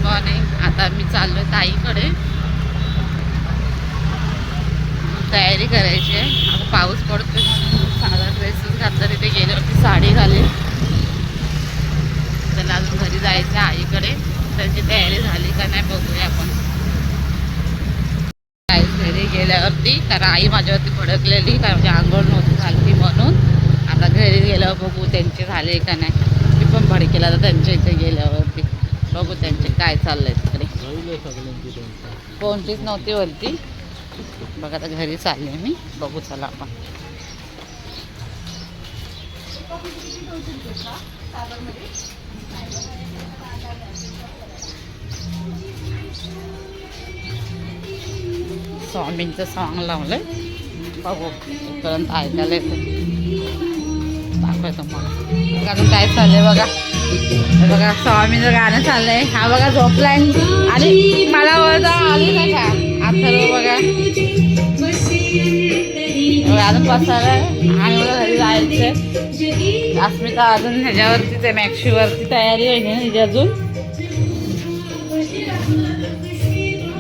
Morning. आता मी चाललोय ताईकडे. तयारी करायची आहे. आता पाऊस पडतोय म्हणून साधा ड्रेसच घातला. तिथे गेल्यावरती साडी घालेल. त्याला अजून घरी जायचं आईकडे. त्याची तयारी झाली का नाही बघूया आपण. घरी गेल्यावरती कारण आई माझ्यावरती भडकलेली कारण म्हणजे आंघोळ नव्हती झाली म्हणून. आता घरी गेल्यावर बघू त्यांचे झाले का नाही. मी पण भडकेला तर त्यांच्या इथे गेल्यावरती बघू त्यांचे काय चाललंय तिकडे. कोणतीच नव्हती वरती. बघा आता घरी चालले मी. बघू चला आपण. स्वामींचं सॉंग लावलंय. बघू इथपर्यंत ऐकायला येतं. दाखवतो मला अजून काय चाललंय बघा. बघा स्वामींचं गाणं चाललंय. हा बघा झोपलाय आणि मला वरदा आली नाही का आता बघा. अजून बसायला आणि मला घरी जायचंय. अस्मिता अजून ह्याच्यावरतीच आहे मॅक्शीवरती तयारी होईल ना अजून.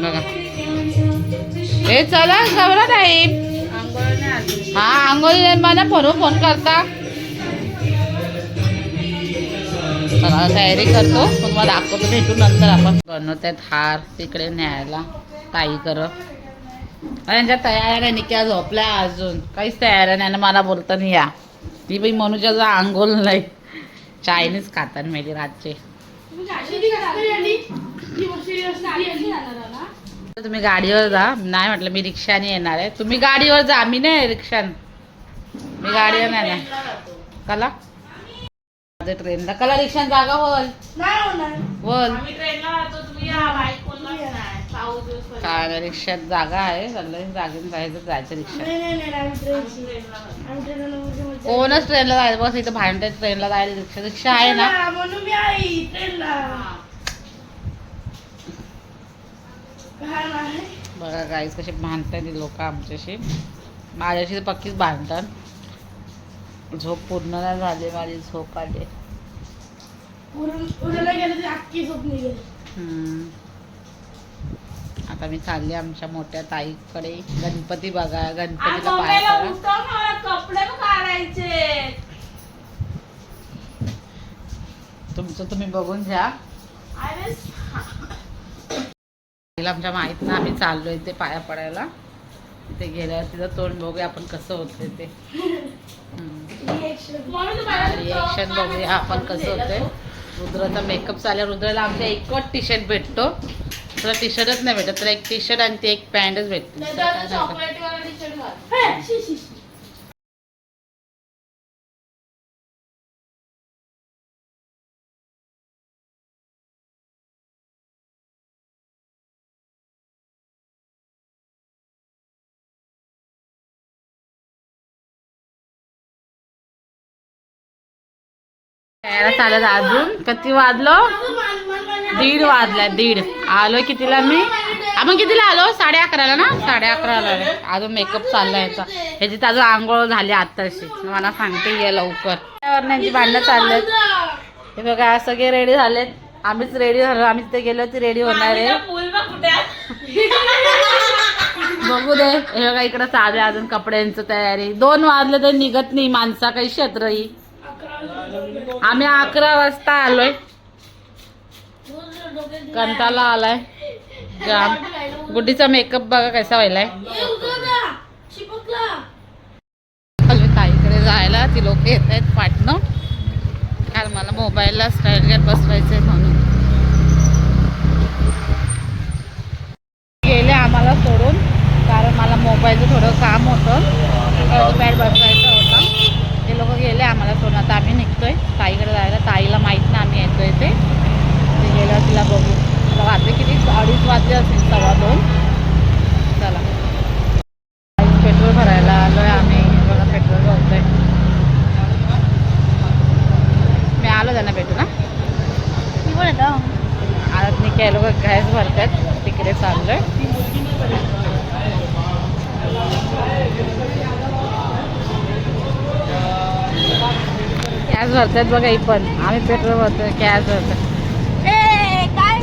बघा हे चला खबर नाही. हा आंघोळ मला फोन करता. चला तयारी करतो. तुम्हाला दाखवतो. भेटू नंतर आपण. बनवतात हार तिकडे न्यायला ताई करत. यांच्या तयाऱ्या निक्या झोपल्या अजून काहीच तयाऱ्या नाही. मला बोलता नाही या ती बाई मनुष्याचं आंघोळ नाही. चायनीज खातात मेली रातचे. तुम्ही गाडीवर जा. नाही म्हटलं मी रिक्षाने येणार आहे. तुम्ही गाडीवर जा. मी नाही रिक्षाने. मी गाडीवर नाही कला ट्रेनला कला रिक्षाने जागा बोल बोल. काय रिक्षात जागा आहे. चाललं जागेने जायचं रिक्षा. कोणच ट्रेनला जायचं बस इथं भांडत. ट्रेनला जायला रिक्षा आहे ना. बघा गाईस कसे भांडतात लोक आमच्याशी. माझ्याशी तर पक्कीच भांडतात. झोप पूर्ण नाही झाली माझी. झोप आली. आता मी चालले आमच्या मोठ्या ताईकडे. गणपती बघा. गणपतीला पाय तुमचं तुम्ही बघून घ्या. आमच्या माहित ना आम्ही चाललोय ते पाया पडायला. तिथे गेल्यावर तिथं तोंड बघूया आपण कसं होतंय ते. रिएक्शन बघूया आपण कसं होतंय. रुद्राचा मेकअप चालला. रुद्राला आमच्या एकच टी शर्ट भेटतो. तुला टी शर्टच नाही भेटत. तुला एक टी शर्ट आणि ती एक पॅन्टच भेटते. चालत अजून किती वाजलो. 1:30 वाजला. 1:30 आलोय कितीला मी. आपण कितीला आलो. 11:30 ना. 11:30 अजून मेकअप चालला याचा. ह्याची तर अजून आंघोळ झाली आत्ताशी. मला सांगते ये लवकर. त्यांची भांडणं चाललेत. हे बघा सगळे रेडी झालेत. आम्हीच रेडी झालो. आम्ही तिथे गेलो ती रेडी होणार आहे. बघू दे. हे बघा इकडं चालू आहे अजून कपड्यांचं तयारी. 2 वाजले तर निघत नाही माणसा काही क्षेत्रही. आम्ही 11 वाजता आलोय. कंटाळा आलाय जाम. गुड्डीचा मेकअप बघा कसा व्हायलाय. ताईकडे जायला ती लोक येत आहेत पाटणं. कारण मला मोबाईलला स्टँडवर बसवायचंय म्हणून गेले आम्हाला सोडून. कारण मला मोबाईलचं थोडं काम होतं. पॅड बसवायचं होतं. ते लोक गेले आम्हाला सोडून. आता आम्ही निघतोय ताईकडे जायला. ताईला माहीत ना आम्ही येतोय ते गेल्यावर तिला बघू. आता वाजले किती 2:30 वाजले असेल 2:15. चला पेट्रोल भरायला आलोय आम्ही. बघा पेट्रोल भरतोय. मी आलो त्यांना भेटू ना. आज मी काय लोक गॅस भरतात तिकडे चाललोय. गॅस भरतात बघा. ही पण आम्ही पेट्रोल भरतोय. गॅस भरतोय. काय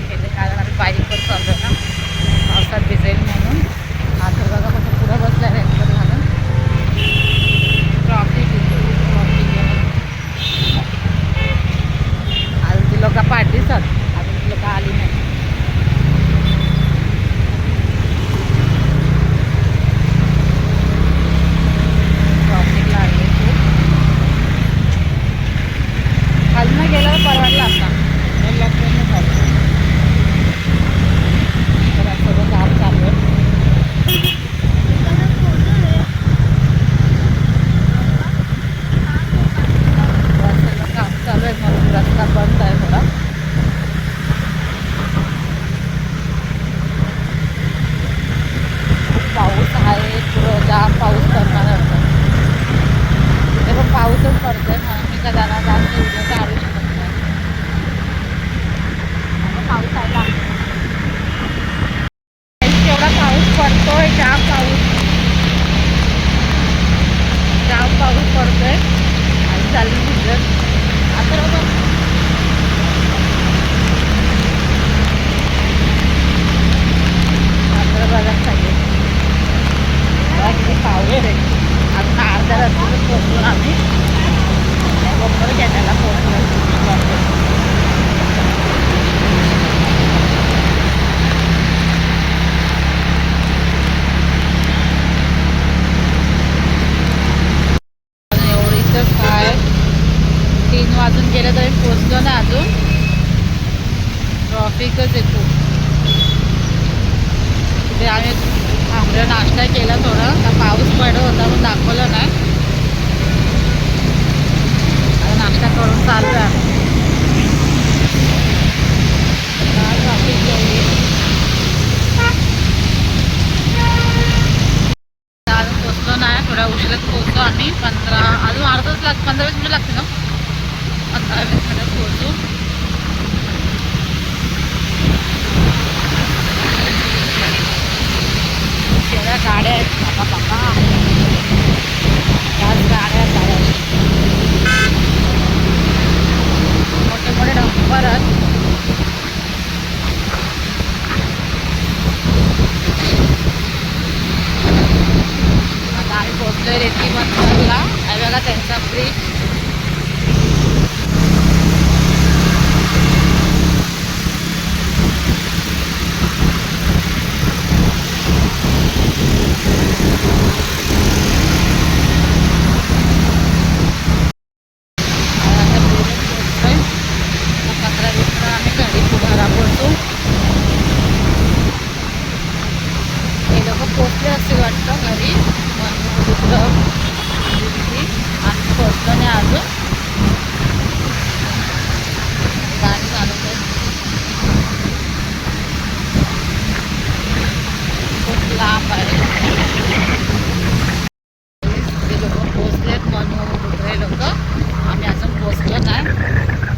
केले, कारण आम्ही बाईकवर चाललो ना, पावसात भिजेल म्हणून. आता बघा कसं पुढं बसल्या रेनकोट घालून. ट्रॉफिक अजून ती लोक पाठीसात, अजून ती लोक आली नाही. ट्रॉफिक लागले खूप. खालनं गेल्यावर परवडला असता, लॉकडाऊन झालं तर सगळं काम चालू आहे. रस्त्याचं काम चालू आहे म्हणून रस्ता बंद आहे थोडा. पाऊस आहे, पुढं जाम पाऊस पडणार आहे. ते पण पाऊसच पडतोय म्हणून मी कदाना जास्त उद्या काढू शकत नाही. पाऊस आला, केवढा पाऊस पडतोय, जाम पाऊस पडतोय आणि चालली भिजत. आता बघा मात्र बघा सगळे किती पाऊस आहे. अजून अर्ध्या रस्त्यातच पोहोचलो आम्ही, बरोबर घेण्याला पोहोचलो. एवढं इथंच काय 3 वाजून गेलं तरी पोचलो ना अजून. ट्रॉफिकच आहे खूप. तिथे आम्ही थांबलो, नाश्ता केला थोडा, का पाऊस पडत होता पण दाखवलं नाही. आता नाश्ता करून चाललो आहे. ट्रॉफिक एवढी अजून पोचलो नाही, थोड्या उशिरात पोचतो आम्ही. 15 अजून अर्धाच 15-20 मिनिटं लागते ना, 15-20 मिनिटात पोचू. एवढ्या गाड्या आहेत बाबा, त्याच गाड्या मोठे मोठे डंपर आहेत. आता आम्ही पोचलोय रेती बंदरला. आहे बघा त्यांचा ब्रिज. पोचले असे वाटतं घरी, म्हणून दुसरं आणि पोचलं नाही अजून. गाडी चालवत आहे, खूप लांब आहे. ते लोक पोचलेत म्हणून दुसरे लोक, आम्ही अजून पोचलो नाही.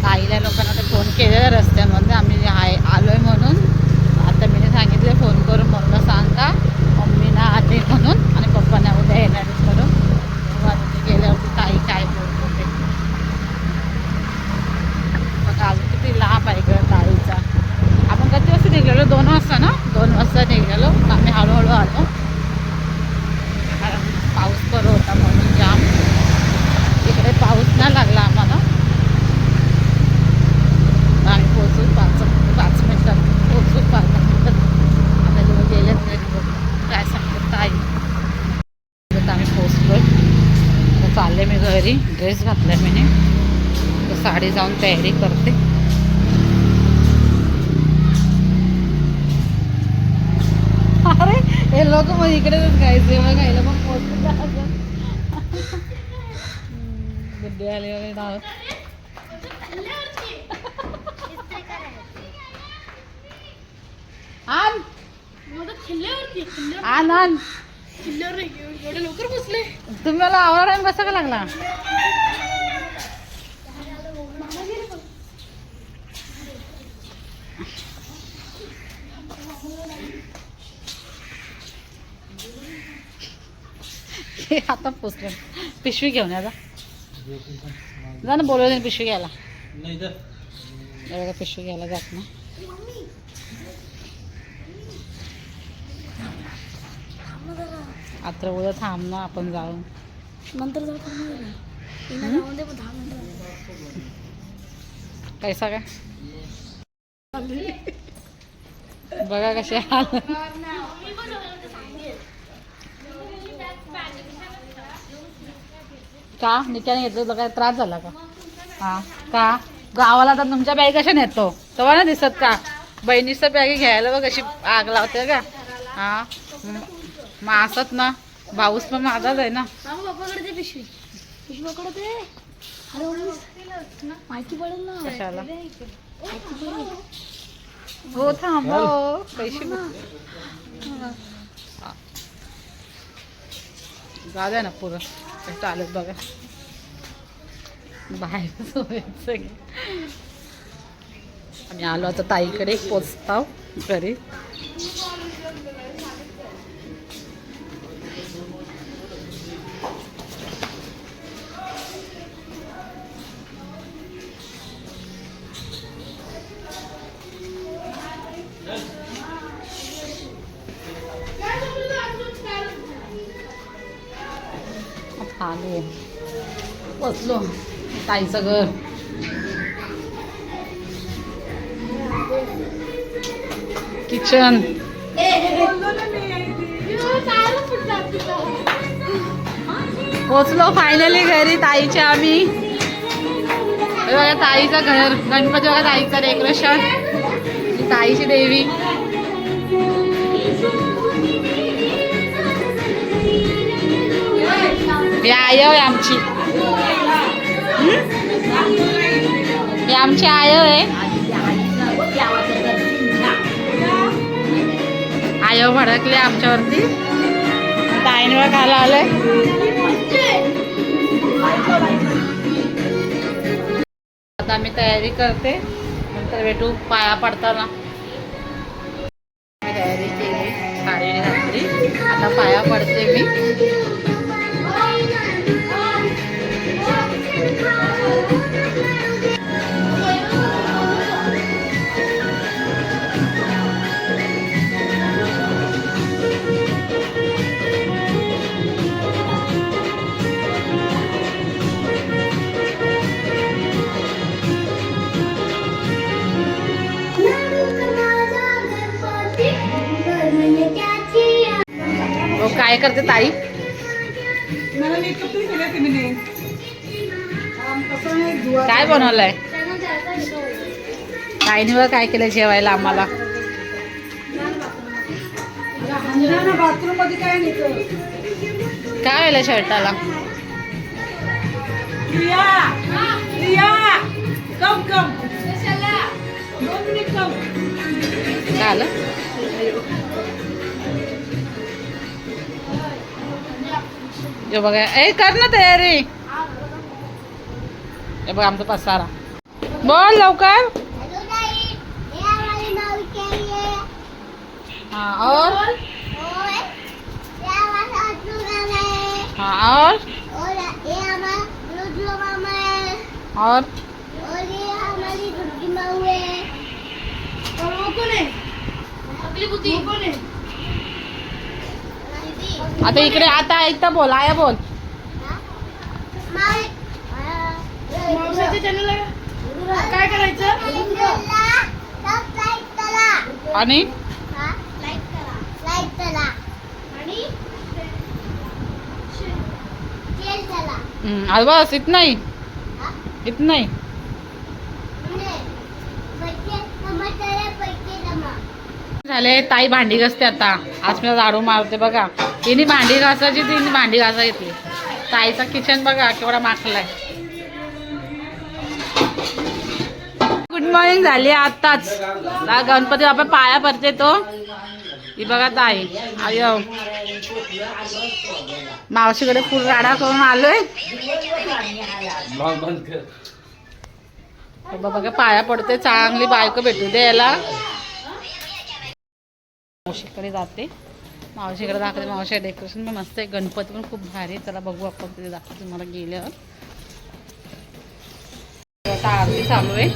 ताईला लोकांना ते फोन केलेला रस्त्यामध्ये आम्ही आलोय म्हणून. आता मी सांगितले फोन करून मम्मीला सांगा, मम्मीला आले म्हणून आणि पप्पांना उद्या येणार म्हणून. गेल्यावरती ताई काय बोलतो ते बघा. अजून किती लांब आहे गं ताईचा. आपण किती वाजता निघलेलो, 2 वाजता ना, 2 वाजता निघलेलो. आम्ही हळूहळू आलो, कारण पाऊस पडत होता म्हणून जाम. इकडे पाऊस नाही लागला आम्हाला. आम्ही पोचू 5 मिनिटात पोचू. 5 मिनिटात आता जेव्हा गेले काय सांगतात ताई. आम्ही पोचलोय. आता चालले मी घरी. ड्रेस घातलाय मी, तर साडी जाऊन तयारी करते. अरे हे लोक मग इकडेच खायचे, मग खायला मग पोचतो. गुड्डे आले वगैरे नाव आण. एवढे लवकर बसले तुम्ही मला आवडा टाइम कसा का लागला. आता पोचले. पिशवी घेऊन या जा ना, बोलवलं पिशवी घ्यायला. पिशवी घ्यायला जात ना. आता उद्या थांब ना आपण जाऊ. नंतर जाऊ जाऊन दे, पण 10 मिनिटं कैसा काय बघा कसे हाल. का नित्याने घेतलं तर काय त्रास झाला का? हा का गावाला तर तुमच्या बॅग कशा नेतो तेव्हा ना दिसत का? बहिणीचं बॅग घ्यायला बघ कशी आग लावते का? हा मग असत ना, भाऊस पण माझाच आहे ना. पकडते पिशवी पकडते. माहिती पडेल ना कशाला हो थांब पैसे जाऊ द्या ना पुरं चालत बघा बाहेर. आम्ही आलो आता ताईकडे पोचताव घरी. आलो बसलो ताईचं घर. किचन पोचलो फायनली घरी ताईच्या आम्ही. हे बघा ताईचं घर, गणपती बघा ताईचं डेकोरेशन, ताईची देवी. ही आय आहे आमची, ही आमची आय आहे. आय भडकले आमच्यावरती. ताईने खायला आलंय. आता मी तयारी करते, नंतर भेटू पाया पडताना. तयारी केली, साडी घातली, आता पाया पडते मी. काय करते ताई? काय बनवलंय ताईने? बघ काय केलं जेवायला आम्हाला. बाथरूम मध्ये काय काय व्हायला शर्टाला? काय आलं? हे बघा, ए कर ना तयारी. हे बघा आमचा पसारा. बोल लवकर. हाँ और हाँ और ये हमारी दुर्गी माँ है। और वो कौन है? अगली बुद्धि कौन है? आता इकडे आता ऐकता बोल, आया बोल. मावसाच्या चॅनलला काय करायचं? आणि अरे बस इतना ही, इतना ही. झाले. ताई भांडी घासते आता. आज मी झाडू मारते बघा. तिने भांडी घासायची, तिने भांडी घासा घेतली. ताईचा किचन बघा केवढा माखलाय. गुड मॉर्निंग झाली आताच. गणपती बाप्पा पाया पडते तो. ही बघा ताई. आयो मावशीकडे फुल राडा करून आलोय. बघा पाया पडते. चांगली बायको भेटू दे याला. मावशीकडे जाते. मावशीकडे दाखवते. मावशी डेकोरेशन पण मस्त आहे. गणपती पण खूप भारी आहे. चला बघू आपण तिथे दाखवते तुम्हाला गेल्यावर. आता आरती चालू आहे.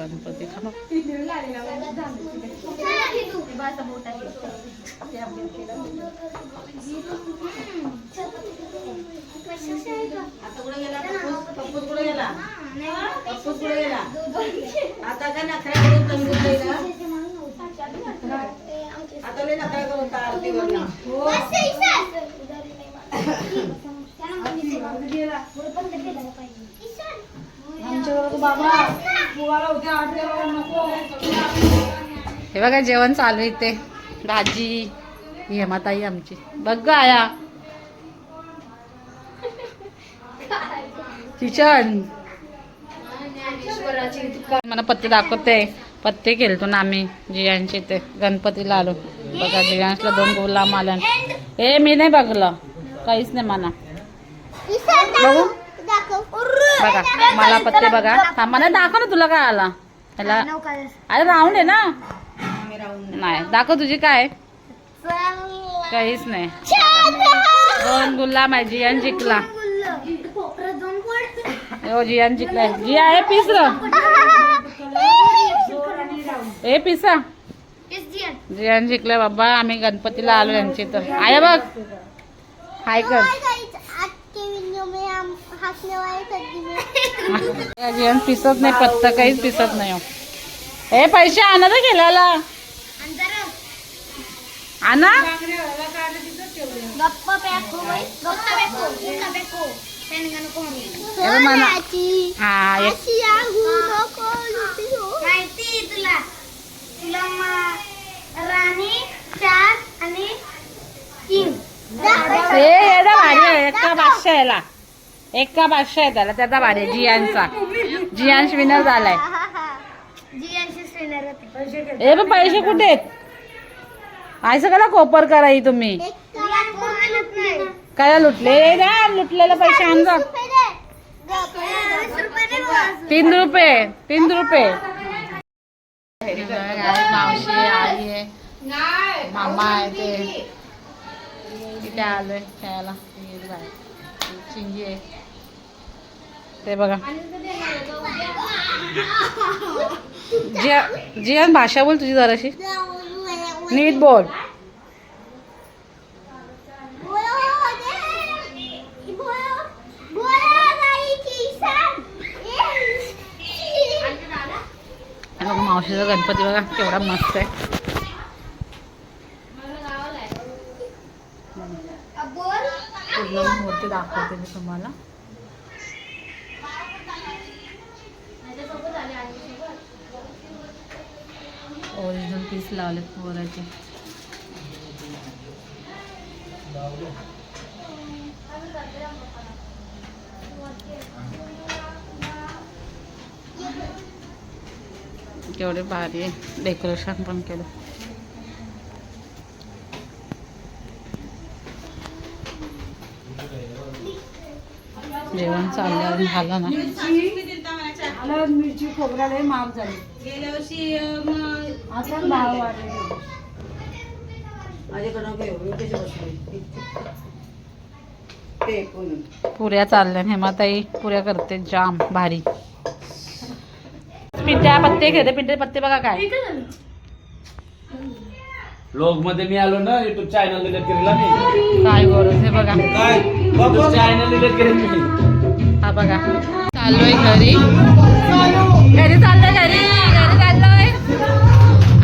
गणपती थांबा. आता काय नखरा करून तंगून आता लय नखरा करून आरतीवर ना हे बघा जेवण चालू आहे इथे. भाजी हेमाताई आमची बघ ग आया किचन. मला पत्ते दाखवते. पत्ते खेळतो ना आम्ही जियांचे ते गणपतीला आलो. बघा जियांशला 2 गुलाम आल्या. हे मी नाही बघलं काहीच नाही मला. बघू बघा मला पत्ते बघा. हा मला दाखव ना तुला काय आला. त्याला अरे राऊंड आहे ना. नाही दाखव तुझी काय. काहीच नाही. 2 गुलाम आहे. जियान जिंकला. हो जियान जिंकलाय. जिया आहे पीस ए पिसा. जियान जिंकलाय बाबा. आम्ही गणपतीला आलो यांची तर. आया बघ हाय कर. जियान पिसत नाही पत्ता काहीच पिसत नाही. हे पैसे आणा तर गेल्याला आणा. हा भारी आहे. एका बादशाह याला एका बादशाह आहे त्याला. त्याचा भारी आहे जियांचा. जियांश विनर झालाय. ए पण पैसे कुठे आहेत. असं करा कोपर कराई तुम्ही. काय लुटले ना. लुटलेले पैसे आण जा. 3 रुपये 3 रुपये. मावशी आई आहे मामा आहे ते इथे आलोय खेळायला. चिंगी आहे ते बघा. जियान भाषा बोल तुझी जराशी नीट बोल. मावशीचा गणपती बघा केवढा मस्त आहे. पूर्ण मूर्ती दाखवते मी तुम्हाला. ओरिजिनल पीस लावलेत मोराचे. केवढे भारी आहे. डेकोरेशन पण केलं. जेवण चाललं झालं ना. मिरची खोबऱ्याला माप झाली. गेल्या वर्षी आता भाव वाढले. पुऱ्या चालल्या. हेमाताई पुऱ्या करते जाम भारी. पिंट्या पत्ते घेते. पिंट्या पत्ते बघा काय. लोक मध्ये मी आलो ना. युट्यूब चॅनल डिलीट केलेला मी. काय गरज आहे बघा. काय चॅनल डिलीट केलं मी. हा बघा चाललोय घरी. घरी चाललोय. घरी चाललोय.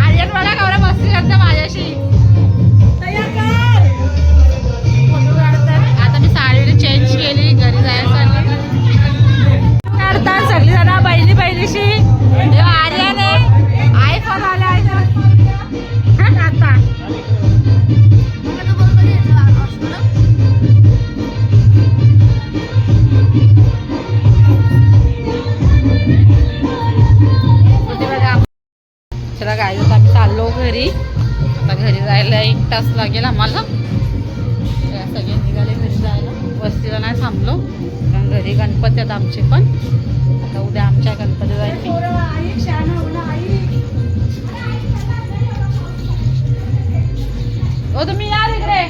आर्यन बघा केवढा मस्ती करते माझ्याशी. फोटो काढतात. आता मी साडी चेंज केली. घरी जायसाठी काढतात सगळी जण पहिलीशी. आर्यन आहे. आयफोन आले आयफोन आता. चला गाडी आम्ही चाललो घरी. आता घरी जायला 1 तास लागेल आम्हाला. सगळे निघाले घरी जायला. वस्तीला नाही थांबलो कारण घरी गणपती आहेत आमचे पण. आता उद्या आमच्या गणपती जायचे. हो तुम्ही या इकडे.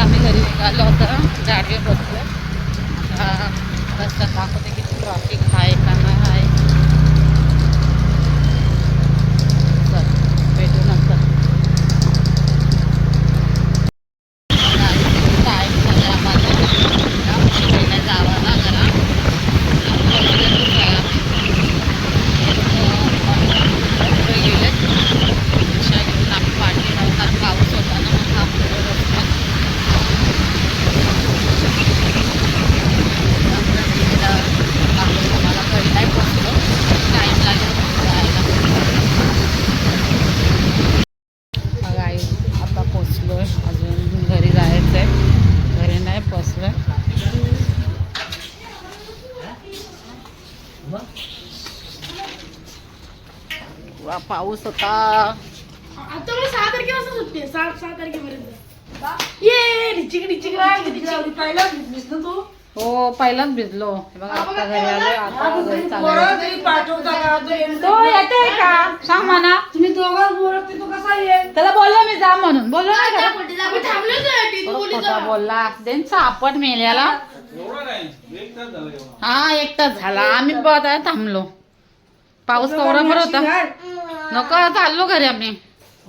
आम्ही घरी निघालो होतं. गाडीवर बसलो. रस्त्यात दाखवते किती ट्रॉफिक आहे का नाही. वा पाऊस होता. आता मला 6 तारखेपासून सुट्टी आहे. 6 तारखेपर्यंत ये डिचिक पहिलाच भिजलीस ना तू हो पहिलाच भिजलो. हे बघा आता घरी आलोय. आता घरी चाललोय. तरी पाठवता का तो येते का सांग म्हणा. तुम्ही दोघं बोलत तो कसा येईल त्याला बोललो मी जा म्हणून. बोललो नाही का? आम्ही थांबलो त्यासाठी. तू बोलली खोटा बोलला. त्यांचा आपण मेल्याला. एवढं नाही 1 तास झालं एवढं. हा 1 तास झाला. आम्ही बघा थांबलो. पाऊस कवराभर होता. नको चाललो घरी आम्ही.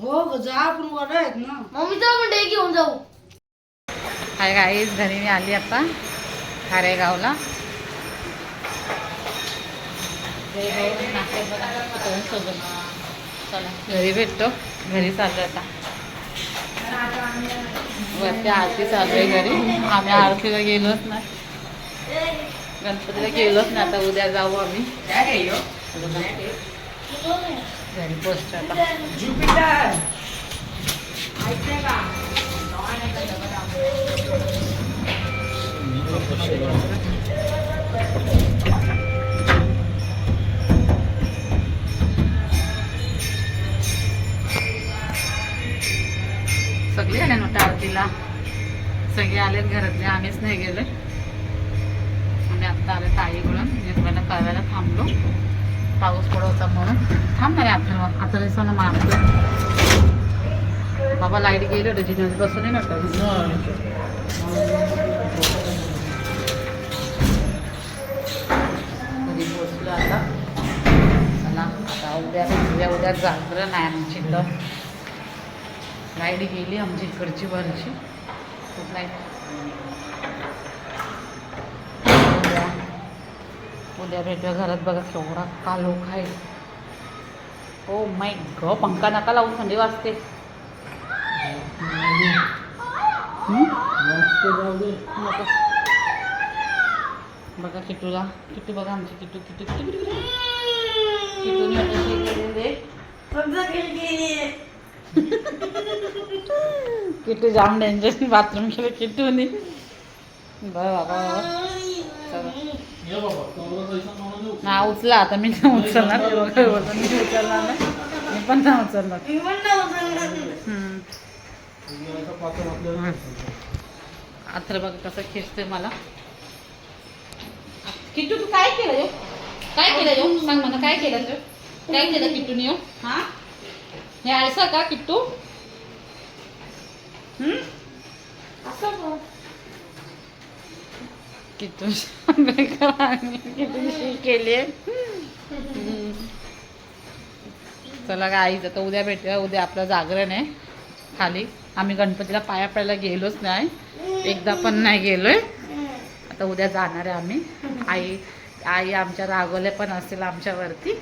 हो ग, जा आपण वर आहेत ना. मम्मीचा म्हणते घेऊन जाऊ. हाय गाईज घरी मी आली आता खारेगावला. चला घरी भेटतो. घरी चाललो आता. वरती आरती चालू आहे घरी. आम्ही आरतीला गेलोच नाही. गणपतीला गेलोच नाही. आता उद्या जाऊ आम्ही घरी पोचतो आता. ज्युपिटर ऐकते का सगळे आले नव्हते आरतीला. सगळे आलेत घरातले. आम्हीच नाही गेलो. आम्ही आत्ता आले ताईकडून. निर्माण करायला थांबलो. पाऊस पडवता म्हणून थांबणार आहे. आता दिवसाला मारतो. बाबा लाईट गेली होती जिन्यात बसून नाही नव्हतं. घरी पोचलो आता. चला आता उद्या जागरण आहे आमची इकडं. लाईट गेली आमची इकडची वरची. खूप लाईट. उद्या भेटूया घरात. बघा केवढा कालोख आहे. ओ माय गॉड पंखा नका लावून थंडी वाजते. नको. बघा किटूला. किटू बघा आमची किटू किटू किटू किटू किटू जाम डेंजर. बाथरूम केलं किटूनी. बरं बाबा ना उचला. आता मी नाही उचलणार. मी उचलणार नाही. मी पण नाही उचलणार. आता बघा कसं खेचते मला. किट्टू तू काय केलं यो? काय केलं यो? सांग मला काय केलं तू? काय केलं किट्टूने यो? हा हे आयसा का किट्टू? असं किट्टू किट्टू केली. चला गाईच आता उद्या भेटूया. उद्या आपलं जागरण आहे खाली. आम्ही गणपतीला पाया पडायला गेलोच नाही. एकदा पण नाही गेलोय. आता उद्या जाणार आहे आम्ही. आई आमच्या रागवल्या पण असतील आमच्यावरती.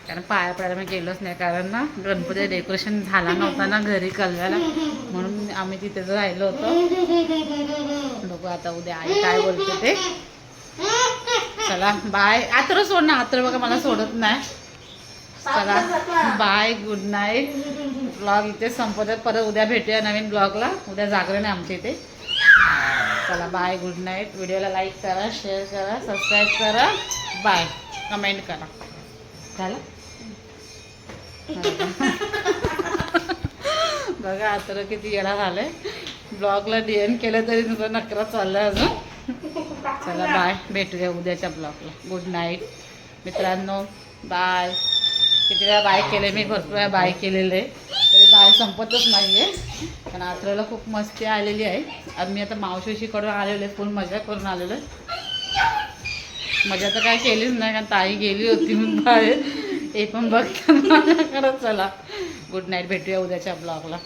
कारण पाया पडायला मी गेलोच नाही. कारण ना गणपती डेकोरेशन झाला नव्हता ना घरी कलव्याला. म्हणून आम्ही तिथे राहिलो होतो. बघू आता उद्या आई काय बोलते ते. चला बाय. आत्र सोड ना. आत्र बघा मला सोडत नाही. चला बाय. Good night. ब्लॉग इथे संपवतात. परत उद्या भेटूया नवीन ब्लॉगला. उद्या जागरण आहे आमच्या इथे. चला बाय. Good night. व्हिडिओला लाईक करा, शेअर करा, सबस्क्राईब करा. बाय. कमेंट करा. झालं बघा आता किती येडा झालंय. ब्लॉगला डीएन केलं तरी तुझं नकरा चाललाय अजून. चला बाय. भेटूया उद्याच्या ब्लॉगला. गुड नाईट मित्रांनो. बाय. किती वेळा बाय केले मी. भरपूर वेळा बाय केलेलं आहे. तरी बाय संपतच नाही आहे. कारण आत्रेला खूप मस्ती आलेली आहे. आणि मी आता मावशीकडून आलेलो आहे. फुल मजा करून आलेलो आहे. मजा तर काय केलीच नाही कारण ताई गेली होती म्हणून बाहेर. हे पण बघताना माझ्याकडं. चला गुड नाईट. भेटूया उद्याच्या ब्लॉगला.